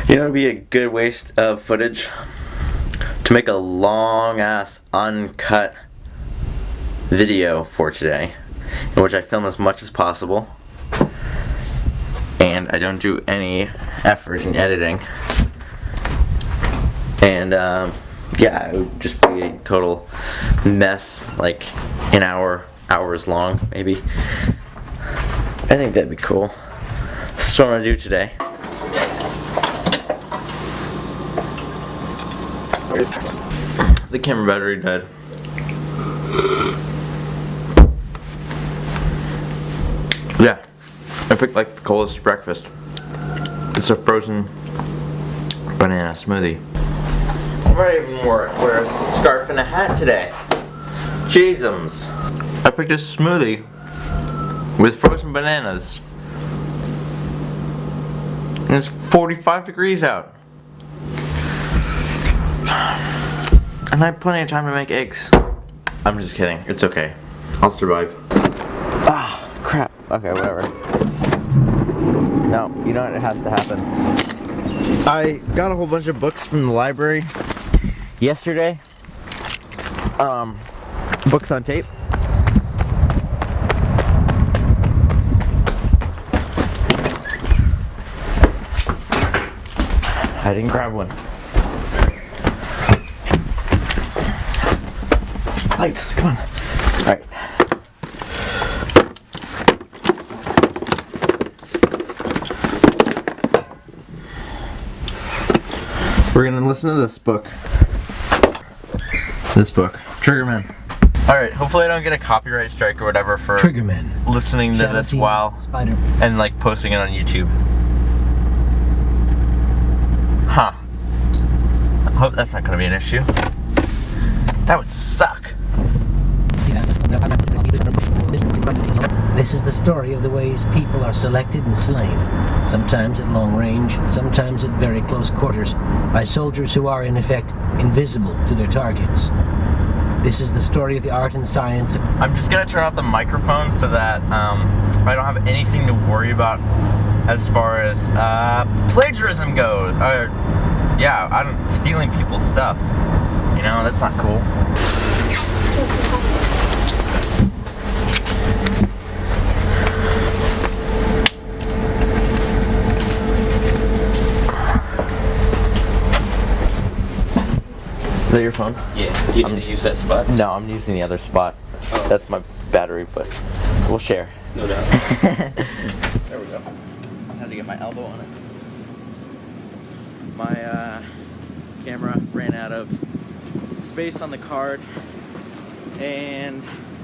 You know, it'd be a good waste of footage to make a long ass uncut video for today, in which I film as much as possible and I don't do any effort in editing. And yeah, it would just be a total mess, like an hours long, maybe. I think that'd be cool. That's what I'm gonna do today. The camera battery died. Yeah, I picked like the coolest breakfast. It's a frozen banana smoothie. I might even wear a scarf and a hat today. Jeezums. I picked a smoothie with frozen bananas. And it's 45 degrees out. And I have plenty of time to make eggs. I'm just kidding. It's okay. I'll survive. Ah, crap. Okay, whatever. No, you know what? It has to happen. I got a whole bunch of books from the library yesterday. Books on tape. I didn't grab one. Lights, come on. Alright. We're gonna listen to this book. Triggerman. Alright, hopefully I don't get a copyright strike or whatever for Triggerman. Listening to this while Spider. and like posting it on YouTube. Huh. I hope that's not gonna be an issue. That would suck. This is the story of the ways people are selected and slain, sometimes at long range, sometimes at very close quarters, by soldiers who are, in effect, invisible to their targets. This is the story of the art and science. I'm just gonna turn off the microphone so that I don't have anything to worry about as far as plagiarism goes. Yeah, I'm stealing people's stuff. You know, that's not cool. Is that your phone? Yeah. Do you need to use that spot? No, I'm using the other spot. Oh. That's my battery, but we'll share. No doubt. There we go. I had to get my elbow on it. My camera ran out of space on the card, and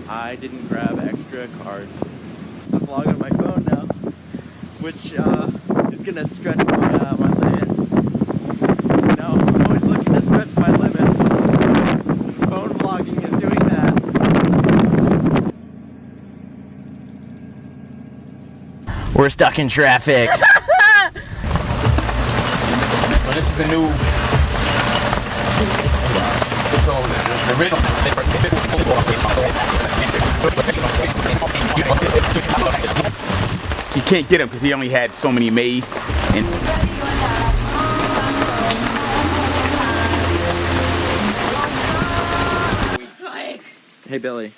I didn't grab extra cards. So I'm vlogging on my phone now, which is gonna stretch my limits. You know, I'm always looking to stretch my limits. Phone vlogging is doing that. We're stuck in traffic. So this is the new. The rhythm. You can't get him because he only had so many made. And Hey Billy.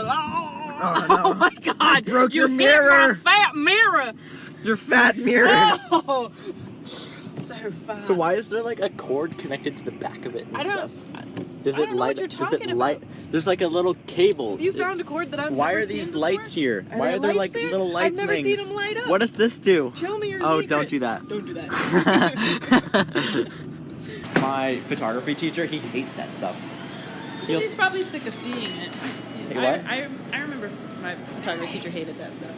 Oh my God! You broke your hit mirror. my fat mirror. Your fat mirror. Oh, so fat. So why is there like a cord connected to the back of it and I don't- stuff? Does I it don't know light? what you're Does it talking light? about. There's like a little cable. Have you found a cord that I've Why never are seen these before? lights here? Why there are there lights like there? little light I've never things? seen them light up. What does this do? Show me your Oh, secrets. don't do that. Don't do that. My photography teacher, he hates that stuff. Because he's probably sick of seeing it. Hey, what? I remember my photography teacher hated that stuff.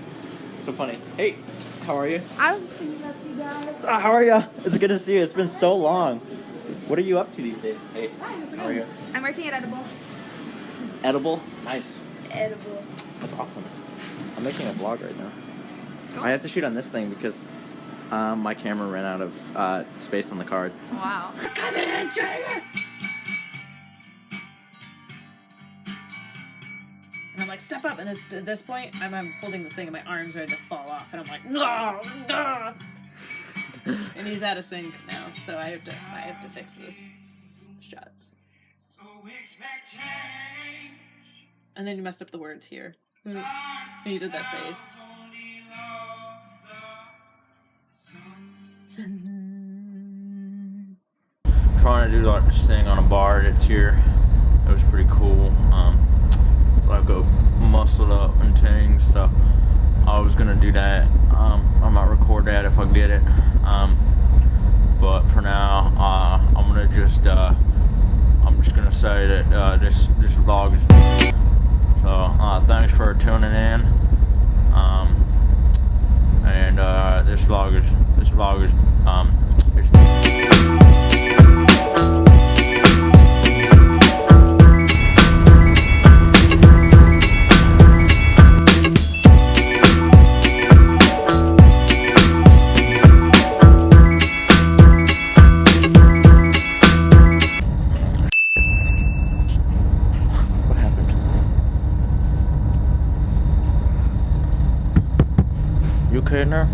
So funny. Hey, how are you? I was thinking about you guys. How are you? It's good to see you. It's been so long. What are you up to these days? Hey, how are you? I'm working at Edible. Edible? Nice. Edible. That's awesome. I'm making a vlog right now. Cool. I have to shoot on this thing because my camera ran out of space on the card. Wow. Come in, traitor! like, step up. And at this point, I'm holding the thing and my arms are ready to fall off. And I'm like, no, no. And he's out of sync now, so I have to fix this shot. And then you messed up the words here. And you did that face. Trying to do like this thing on a bar that's here. It was pretty cool. So I go muscled up and things. So I was gonna do that. I might record that if I get it. But for now, I'm just gonna say that this vlog is done. So thanks for tuning in. And this vlog is what happened? You okay in there?